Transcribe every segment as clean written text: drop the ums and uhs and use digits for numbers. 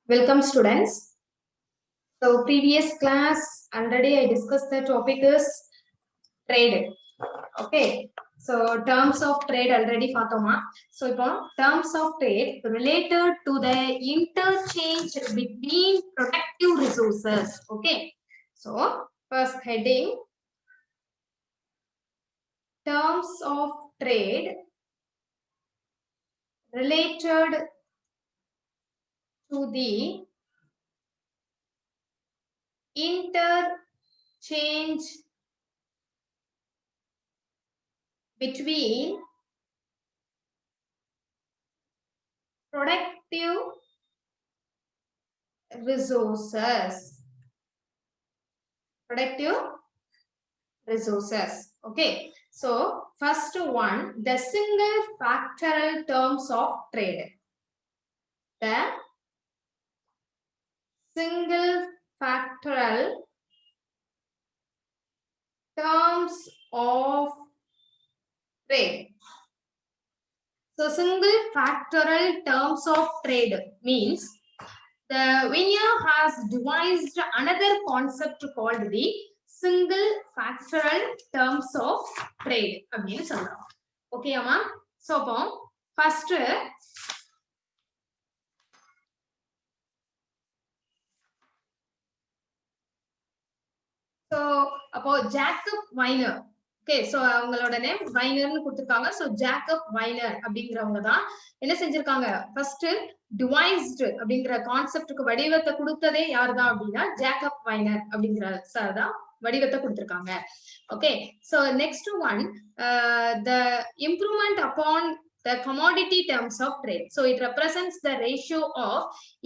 Welcome students. So previous class already I discussed the topic is trade. Okay. So terms of trade already பார்த்தோமா. So இப்போ terms of trade related to the interchange between productive resources. Okay. So first heading terms of trade related to the interchange between productive resources. Okay, so first one, the single factorial terms of trade. The single factorial terms of trade. So single factorial terms of trade means the Vinaya has devised another concept called the single factorial terms of trade. Okay, Amma. So, first, so about Jacob Weiner. Okay, so அவங்களோட name வைனர்னு கொடுத்திருக்காங்க. So Jacob Weiner அப்படிங்கிறவங்க தான் என்ன செஞ்சிருக்காங்க? First devised அப்படிங்கிற கான்செப்டுக்கு வடிவத்தை கொடுத்ததே யாருதான் அப்படின்னா ஜேக்கப் வைனர் அப்படிங்கிற சார் தான் வடிவத்தை கொடுத்திருக்காங்க. Okay, so next one, the improvement upon the commodity terms of trade. So it represents the ratio of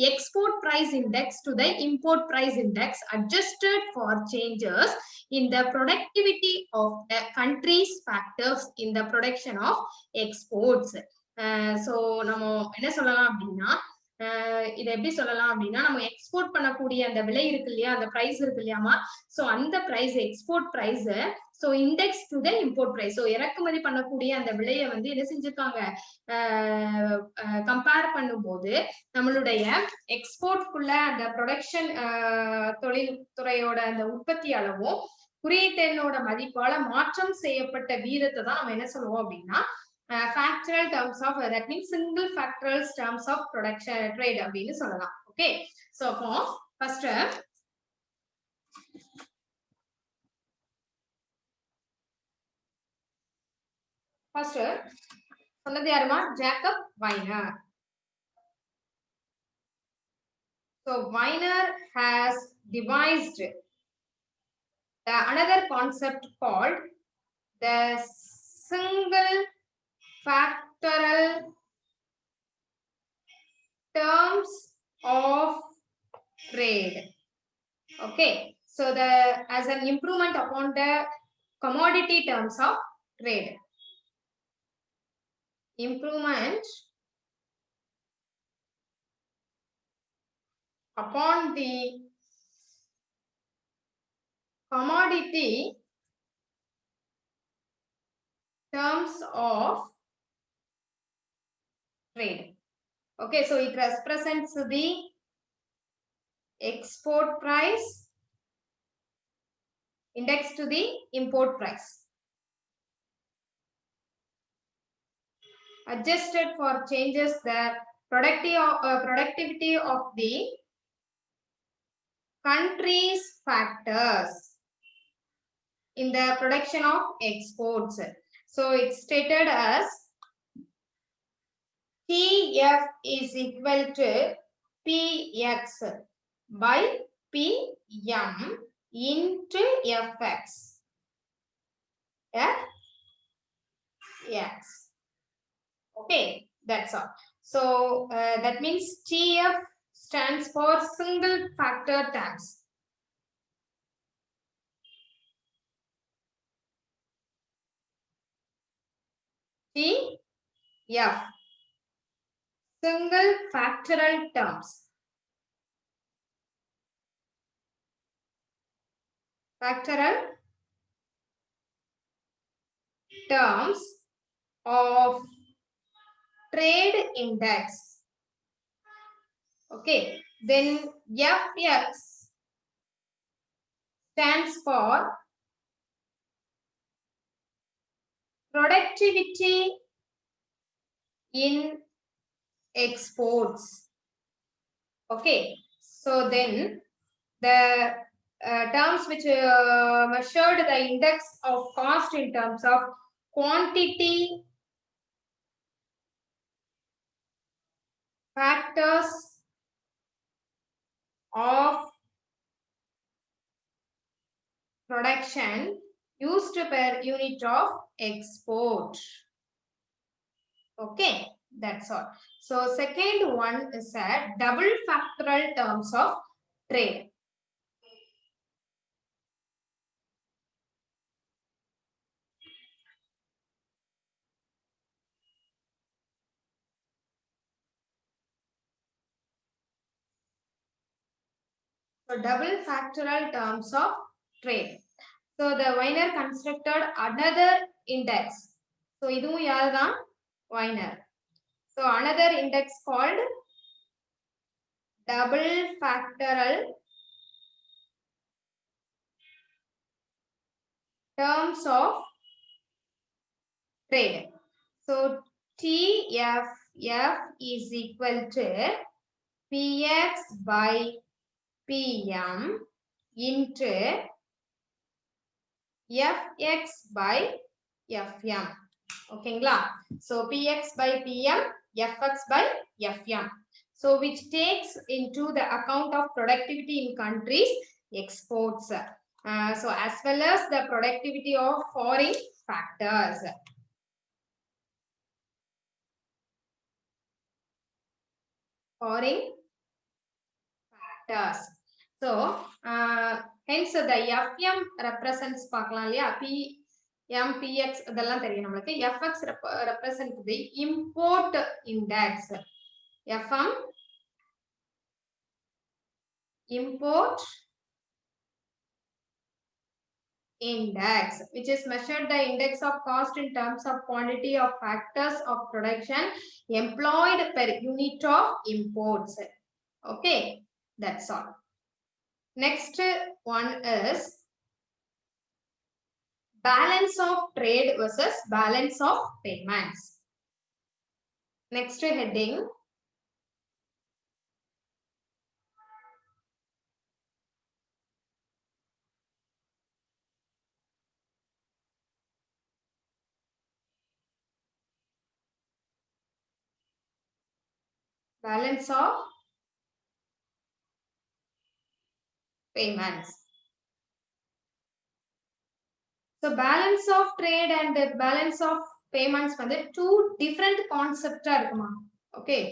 export price index to the import price index adjusted for changes in the productivity of the country's factors in the production of exports. So நம்ம என்ன சொல்லலாம் அப்படின்னா இதை எப்படி சொல்லலாம் அப்படின்னா நம்ம export பண்ணக்கூடிய அந்த விலை இருக்கு இல்லையா, அந்த பிரைஸ் இருக்கு இல்லையாமா, சோ அந்த price export price so index to the import price, so இறக்குமதி பண்ணக்கூடிய அந்த விலையை வந்து என்ன செஞ்சிருக்காங்க, கம்பேர் பண்ணும்போது நம்மளுடைய எக்ஸ்போர்ட்குள்ள அந்த ப்ரொடக்ஷன் தொழில்துறையோட அந்த உற்பத்தி அளவும் குறியீட்டெண்ணோட மதிப்பால மாற்றம் செய்யப்பட்ட வீதத்தை தான் நம்ம என்ன சொல்லுவோம் அப்படின்னா factorial terms of, that means single factorial terms of production trade அப்படின்னு சொல்லலாம். Okay, so first சொன்னது யாருமா, Jacob Weiner. So Weiner has devised another concept called the single factorial terms of trade. Okay, so as an improvement upon the commodity terms of trade. Improvement upon the commodity terms of trade. Okay, so it represents the export price index to the import price adjusted for changes the productivity of the country's factors in the production of exports. So it's stated as TF is equal to PX by PM into FX. Yes. Okay, that's all. So that means TF stands for single factor terms. TF, single factorial terms. Factorial terms of trade index. Okay, then Fx stands for productivity in exports. Okay, so then the terms which measured the index of cost in terms of quantity, factors of production used per unit of export. Okay, that's all. So second one is a double factorial terms of trade. So double factorial terms of trade. So the Weiner constructed another index. So idhu yaar Weiner. So another index called double factorial terms of trade. So TFF is equal to PX by PM into Fx by Fm. Okay, so Px by PM, Fx by Fm. So which takes into the account of productivity in countries exports. So as well as the productivity of foreign factors. Foreign factors. So hence the Fm represents PM, PX இதெல்லாம் தெரியும் நமக்கு. Fx represents the import index. Fm import index, which is measured the index of cost in terms of quantity of factors of production employed per unit of imports. Okay, that's all. Next one is balance of trade versus balance of payments. Next heading, balance of payments. So balance of trade and balance of payments வந்து two different concepts இருக்குமா. Okay,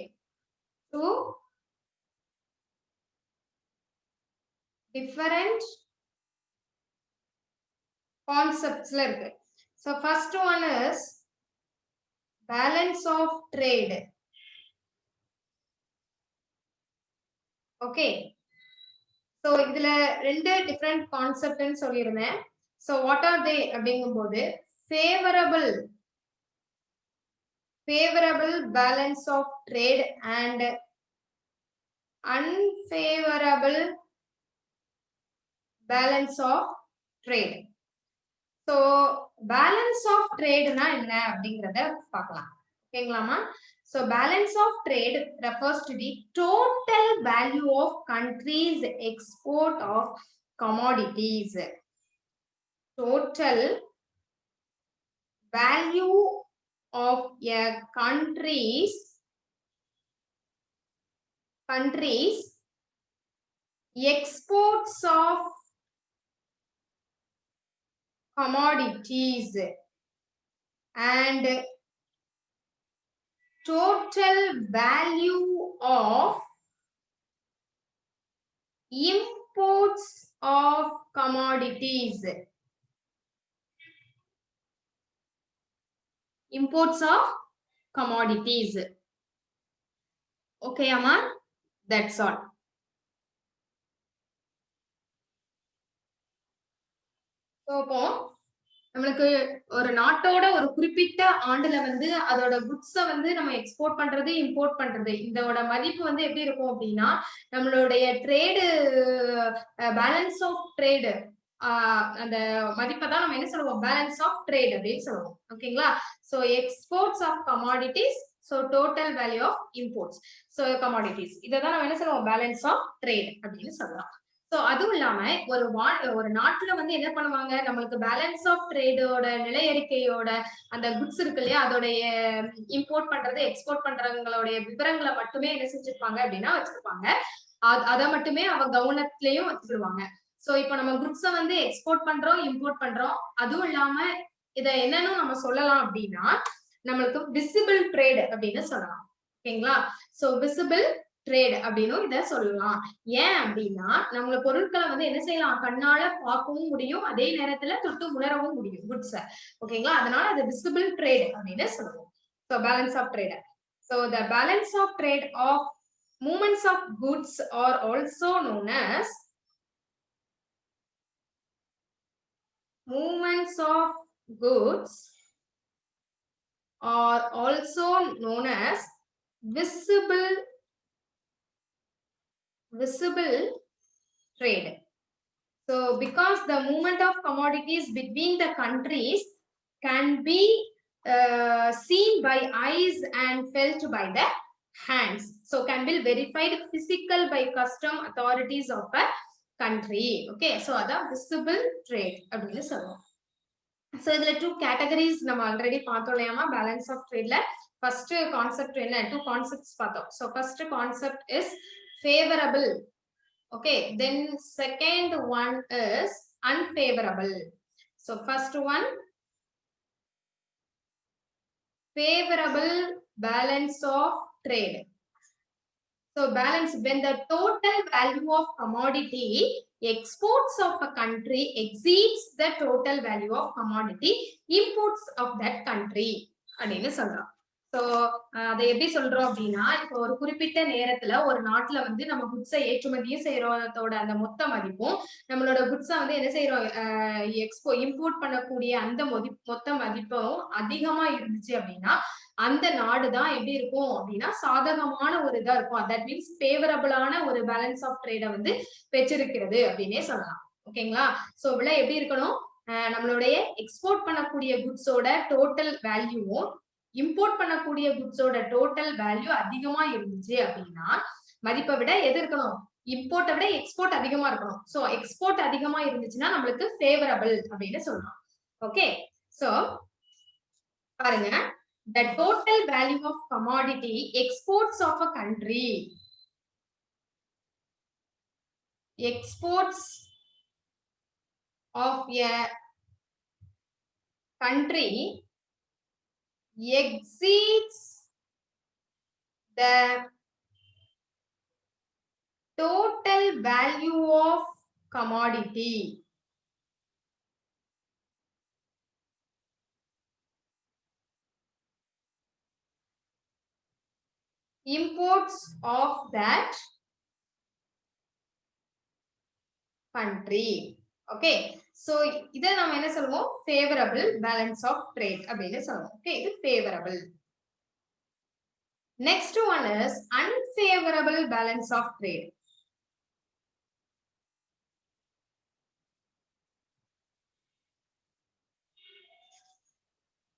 two different concepts la இருக்கு. So first one is balance of trade. Okay, so இதுல ரெண்டு different concept ன்னு சொல்லிருந்தேன். So what are they அப்படிங்கும்போது favorable balance of trade and unfavorable balance of trade. So balance of trade na enna அப்படிங்கறத பார்க்கலாம். ஓகேங்களாமா? So balance of trade refers to the total value of countries export of commodities. Total value of a country's exports of commodities and total value of imports of commodities. Imports of commodities. Okay, Amma? That's all. So, நம்மளுக்கு ஒரு நாட்டோட ஒரு குறிப்பிட்ட ஆண்டுல வந்து அதோட குட்ஸ வந்து நம்ம எக்ஸ்போர்ட் பண்றது, இம்போர்ட் பண்றது இதோட மதிப்பு வந்து எப்படி இருக்கும் அப்படின்னா, நம்மளுடைய ட்ரேடு பேலன்ஸ் ஆஃப் ட்ரேடு அந்த மதிப்பை தான் நம்ம என்ன சொல்லுவோம்? பேலன்ஸ் ஆஃப் ட்ரேட் அப்படின்னு சொல்லுவோம். ஓகேங்களா? So exports of commodities, so total value of imports. So commodities. இத தான் நம்ம என்ன சொல்லுவோம்? பேலன்ஸ் ஆஃப் ட்ரேட் அப்படின்னு சொல்லலாம். சோ அதுவும் இல்லாம ஒரு நாட்டுல வந்து என்ன பண்ணுவாங்க? நம்மளுக்கு பேலன்ஸ் ஆஃப் ட்ரேடோட நிலை அறிக்கையோட அந்த குட்ஸ் இருக்கு இல்லையா? அதோடைய இம்போர்ட் பண்றது, எக்ஸ்போர்ட் பண்றவங்களுடைய விவரங்கள மட்டுமே என்ன செஞ்சிருப்பாங்க அப்படின்னா வச்சிருப்பாங்க. அத மட்டுமே அவங்க கவனத்திலயும் வச்சுக்கிடுவாங்க. சோ இப்ப நம்ம குட்ஸ வந்து எக்ஸ்போர்ட் பண்றோம், இம்போர்ட் பண்றோம். அதுவும் இல்லாம இத என்னன்னு நம்ம சொல்லலாம் அப்படின்னா, நம்மளுக்கு விசிபிள் ட்ரேட் அப்படின்னு சொல்லலாம். ஓகேங்களா? சோ விசிபிள் ட்ரேட் அப்படின்னும் இத சொல்லலாம். ஏன் அப்படின்னா, நம்மள பொருட்கள வந்து என்ன செய்யலாம்? கண்ணால பார்க்கவும் முடியும். அதே நேரத்துல தொட்டு உணரவும் முடியும் குட்ஸ. ஓகேங்களா? அதனால அது விசிபிள் ட்ரேட் அப்படின்னு சொல்லுவோம். So balance of trade. So the balance of trade of movements of goods are also known as movements of goods are also known as visible trade. So because the movement of commodities between the countries can be seen by eyes and felt by the hands. So can be verified physical by custom authorities of a country. Okay, so that's visible trade. So இதுல two categories நம்ம already பார்த்தோம் இல்லையாமா balance of tradeல first concept என்ன two concepts பார்த்தோம். So first concept is favorable. Okay, then second one is unfavorable. So first one favorable balance of trade. So balance when the total value of commodity exports of a country exceeds the total value of commodity imports of that country அப்படின்னு சொல்றோம். So அதை எப்படி சொல்றோம் அப்படின்னா, இப்போ ஒரு குறிப்பிட்ட நேரத்துல ஒரு நாட்டுல வந்து நம்ம குட்ஸை ஏற்றுமதியும் செய்யறதோட அந்த மொத்த மதிப்பும் நம்மளோட குட்ஸை வந்து என்ன செய்யறோம் இம்போர்ட் பண்ணக்கூடிய அந்த மொத்த மதிப்பும் அதிகமா இருந்துச்சு அப்படின்னா அந்த நாடு தான் எப்படி இருக்கும் அப்படின்னா சாதகமான ஒரு இதா இருக்கும். தட் மீன்ஸ் ஃபேவரபிளான ஒரு பேலன்ஸ் ஆஃப் ட்ரேட வந்து பெற்றிருக்கிறது அப்படின்னே சொல்லலாம். ஓகேங்களா? சோ விலை எப்படி இருக்கணும்? நம்மளுடைய எக்ஸ்போர்ட் பண்ணக்கூடிய குட்ஸோட டோட்டல் வேல்யூவும் இம்போர்ட் பண்ணக்கூடிய குட்ஸோட டோட்டல் வேல்யூ அதிகமா இருந்துச்சு அப்படின்னா மதிப்பை விட எது இருக்கணும்? இம்போர்ட்டை விட எக்ஸ்போர்ட் அதிகமா இருக்கணும். சோ எக்ஸ்போர்ட் அதிகமா இருந்துச்சுன்னா நம்மளுக்கு ஃபேவரபிள் அப்படின்னு சொல்லலாம். ஓகே, சோ பாருங்க, the total value of commodity exports of a country exports of a country exceeds the total value of commodity imports of that country. Okay, so இத நாம என்ன சொல்லுவோம்? favorable balance of trade அப்படின்னு சொல்லுவோம். Okay, இது favorable. Next one is unfavorable balance of trade.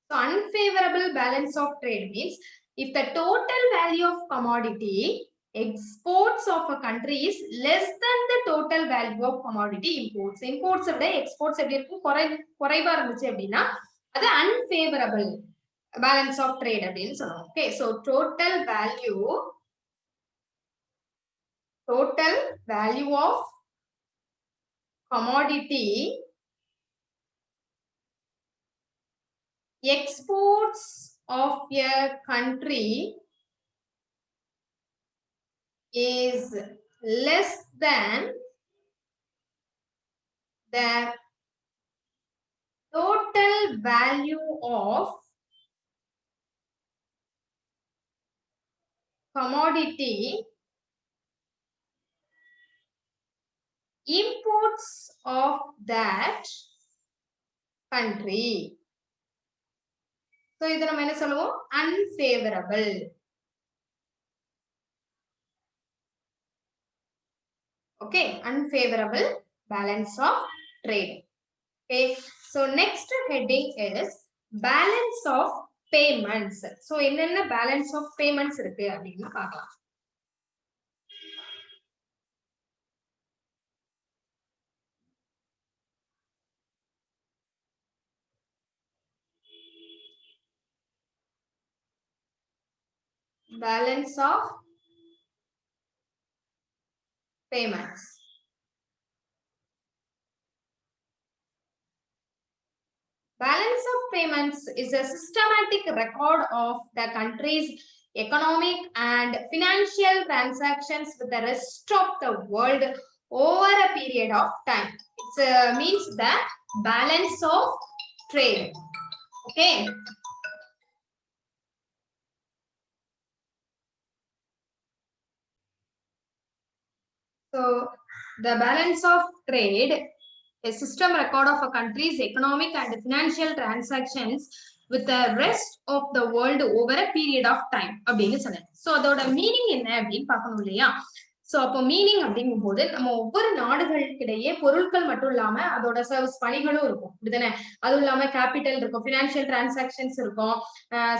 So unfavorable balance of trade means if the total value of commodity exports of a country is less than the total value of commodity imports. Imports விட exports எப்படி இருக்கும்? குறைவா இருந்துச்சு அப்படின்னா அது unfavorable balance of trade அப்படின்னு சொல்லுவோம். Okay, so total value of commodity exports of a country is less than the total value of commodity imports of that country. So இத நம்ம என்ன சொல்லுவோம்? Unfavorable. Okay, unfavorable balance of trade. Okay, so next heading is balance of payments. So என்னென்ன balance of payments இருக்கு அப்படின்னு பார்க்கலாம். Balance of payments. Balance of payments is a systematic record of the country's economic and financial transactions with the rest of the world over a period of time. It means the balance of trade. Okay. So the balance of trade, a system record of a country's economic and financial transactions with the rest of the world over a period of time அப்படின்னு சொன்னேன். So அதோட meaning என்ன அப்படின்னு பார்க்கணும் இல்லையா? So அப்போ meaning அப்படிங்கும் போது நம்ம ஒவ்வொரு நாடுகளுக்கிடையே பொருட்கள் மட்டும் இல்லாம அதோட சர்வீஸ் பணிகளும் இருக்கும் அப்படிதானே. அதுவும் இல்லாம கேபிட்டல் இருக்கும், பினான்சியல் டிரான்சாக்சன்ஸ் இருக்கும்.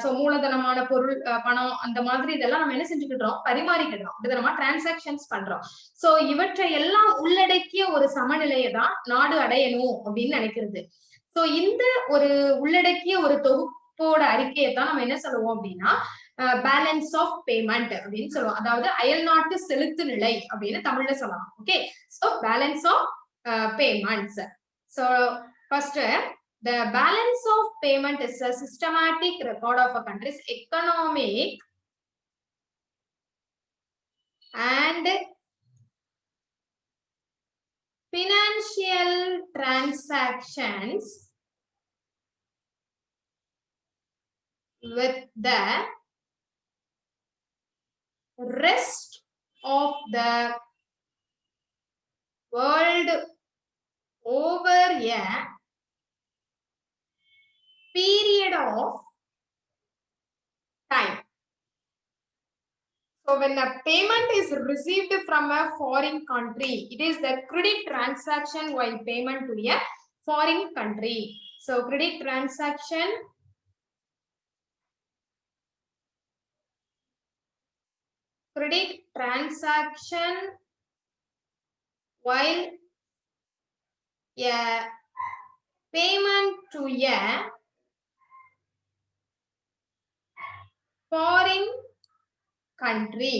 சோ மூலதனமான பொருள், பணம், அந்த மாதிரி இதெல்லாம் நம்ம என்ன செஞ்சுக்கிட்டோம்? பரிமாறிக்கிட்டோம். அப்படிதான் நம்ம டிரான்சாக்சன்ஸ் பண்றோம். சோ இவற்றை எல்லாம் உள்ளடக்கிய ஒரு சமநிலையை தான் நாடு அடையணும் அப்படின்னு நினைக்கிறது. சோ இந்த ஒரு உள்ளடக்கிய ஒரு தொகுப்போட அறிக்கையை தான் நம்ம என்ன சொல்லுவோம் அப்படின்னா பேலன்ஸ் ஆஃப் பேமெண்ட் அப்படின்னு சொல்லுவோம். அதாவது அயல் நாட்டு செலுத்து நிலை அப்படின்னு தமிழ்ல சொல்லலாம். Okay, so balance of payments. So first, the balance of payment is a systematic record of a country's economic and financial transactions with the rest of the world over a period of time. So when a payment is received from a foreign country, it is the credit transaction while payment to a foreign country. So credit transaction while a payment to a foreign country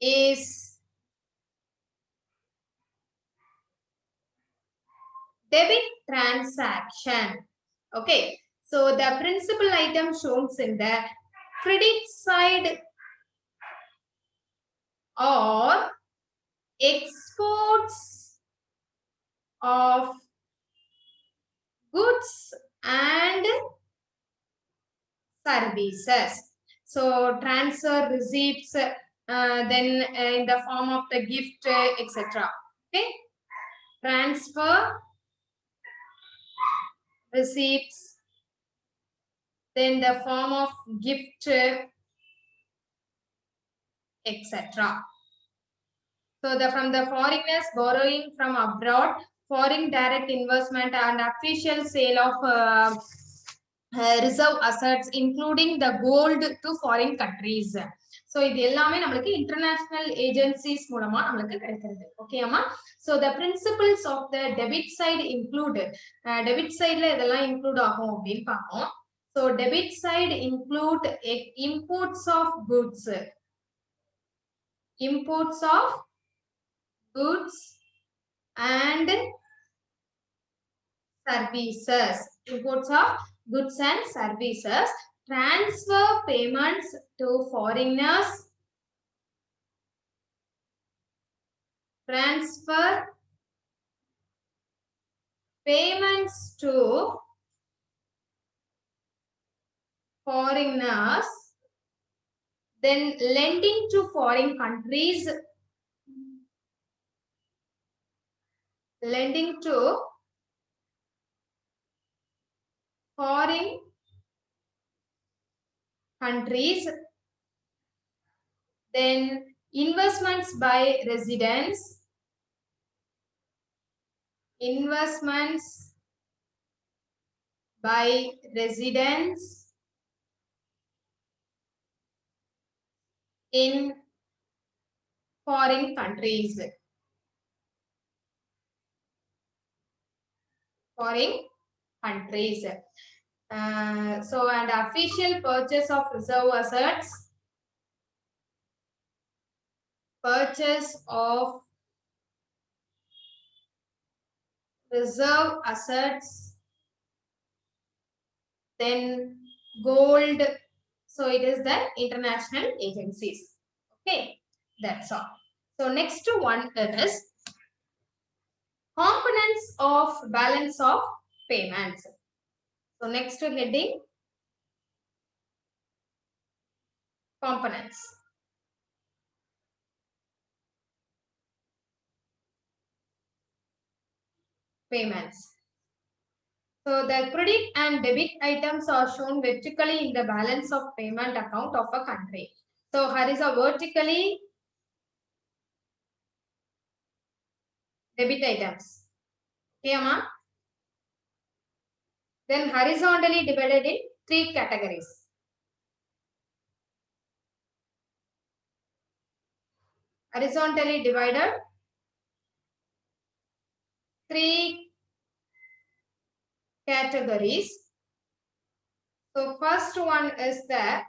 is debit transaction. Okay, so the principal item shown in the credit side are exports of goods and services. So transfer receipts, then in the form of the gift, etc. Okay, transfer receipts, then the form of gift, etc. So from the foreigners borrowing from abroad, foreign direct investment and official sale of reserve assets including the gold to foreign countries. So இது எல்லாமே நமக்கு international agencies மூலமா நமக்கு கிடைக்கிறது. ஓகேமா? So the principles of the debit side include, debit sideல இதெல்லாம் include ஆகும் அப்படின்னு பார்ப்போம். So debit side include imports of goods and services, imports of goods and services, transfer payments to foreigners, transfer payments to foreigners, then lending to foreign countries, lending to foreign countries. Then investments by residents. Investments by residents in foreign countries. Foreign countries. So, and official purchase of reserve assets. Purchase of reserve assets. Then gold. So, it is the international agencies. Okay, that's all. So, next one is components of balance of payments. So, next heading, components. Payments. So, the credit and debit items are shown vertically in the balance of payment account of a country. So, vertically debit items. Okay, Amma? Then horizontally divided in 3 categories. Horizontally divided 3 categories. So, first one is the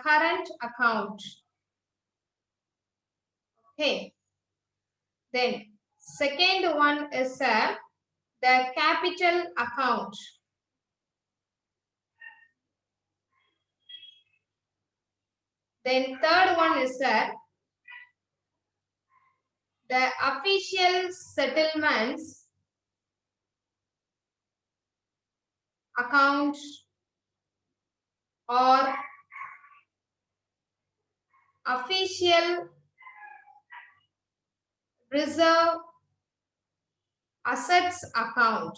current account. Okay. Then, second one is the capital account. Then, third one is the official settlements account or official reserve assets account.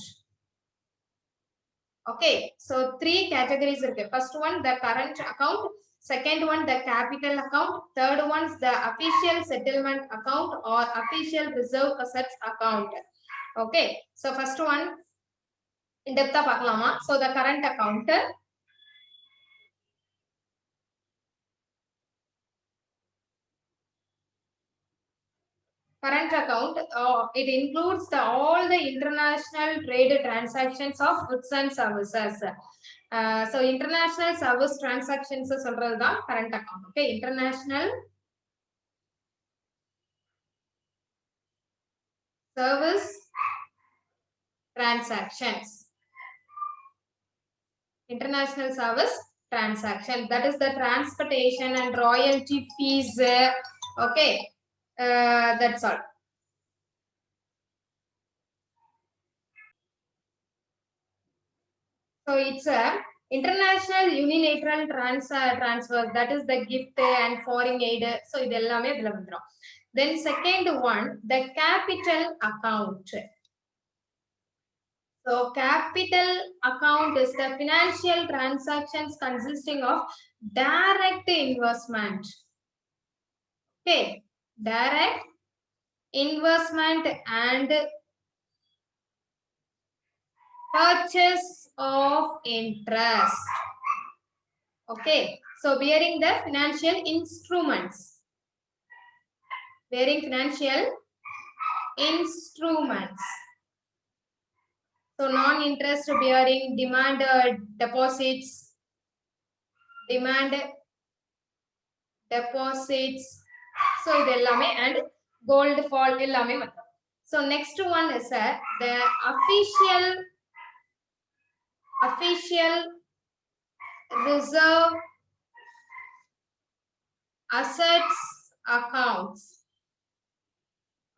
Okay, so 3 categories. First one, the current account. Second one, the capital account. Third one is the official settlement account or official reserve assets account. Okay, so first one, in depth of so the current account. Current account, it includes all the international trade transactions of goods and services. So international service transactions is current account. Okay, international service transactions. International service transaction, that is the transportation and royalty fees. Okay, that's all. So it's a international unilateral transfers, that is the gift and foreign aid. So idellame idla vandrum. Then second one, the capital account. So capital account is the financial transactions consisting of direct investment. Okay, direct investment and purchase of interest. Okay, so bearing the financial instruments. Bearing financial instruments. So non-interest bearing demand deposits. Demand deposits. So idellame and gold fall illame. So next one is the official reserve assets accounts.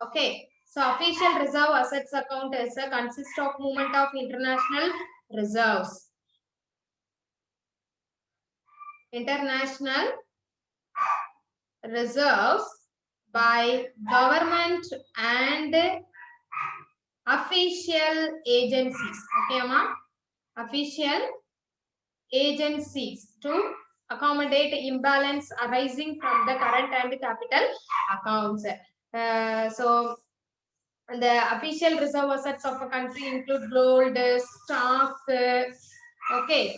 Okay, so official reserve assets account is consists of movement of international reserves. International reserves by government and official agencies. Okay, Amma? Official agencies to accommodate imbalance arising from the current and capital accounts. So the official reserve assets of a country include gold, stock, okay,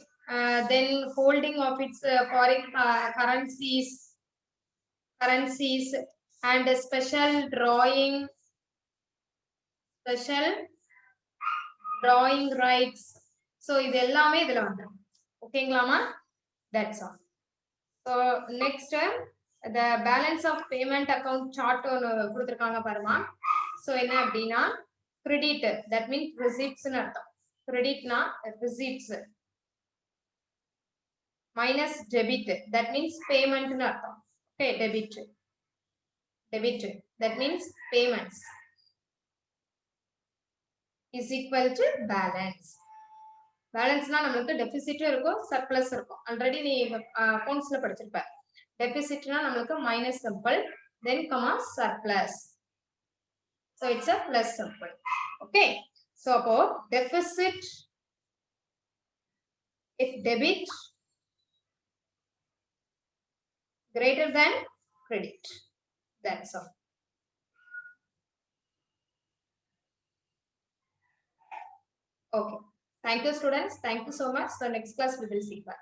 then holding of its foreign currencies, and a special drawing rights. So இது எல்லாமே இதுல வந்துரும். ஓகேங்களாமா? That's all. So next the balance of payment account chart ஒன்னு கொடுத்திருக்காங்க பாருமா. So என்ன அப்படின்னா credit, that means receipts னு அர்த்தம். Creditனா receipts minus debit, that means payment னு அர்த்தம். Okay, debit, that means payments is equal to balance. பேலன்ஸ்னா நம்மளுக்கு டெபிசிட்டும் இருக்கும் சர்ப்ளஸ் இருக்கும். ஆல்ரெடி நீ அக்கவுண்ட்ஸ்ல படிச்சிருப்ப. டெபிசிட்னா நம்மளுக்கு minus simple, then comma surplus. So it's a plus symbol. Okay. So அப்போ deficit if debit greater than credit. That's all. Okay. Thank you, students. Thank you so much. So next class we will see. Bye.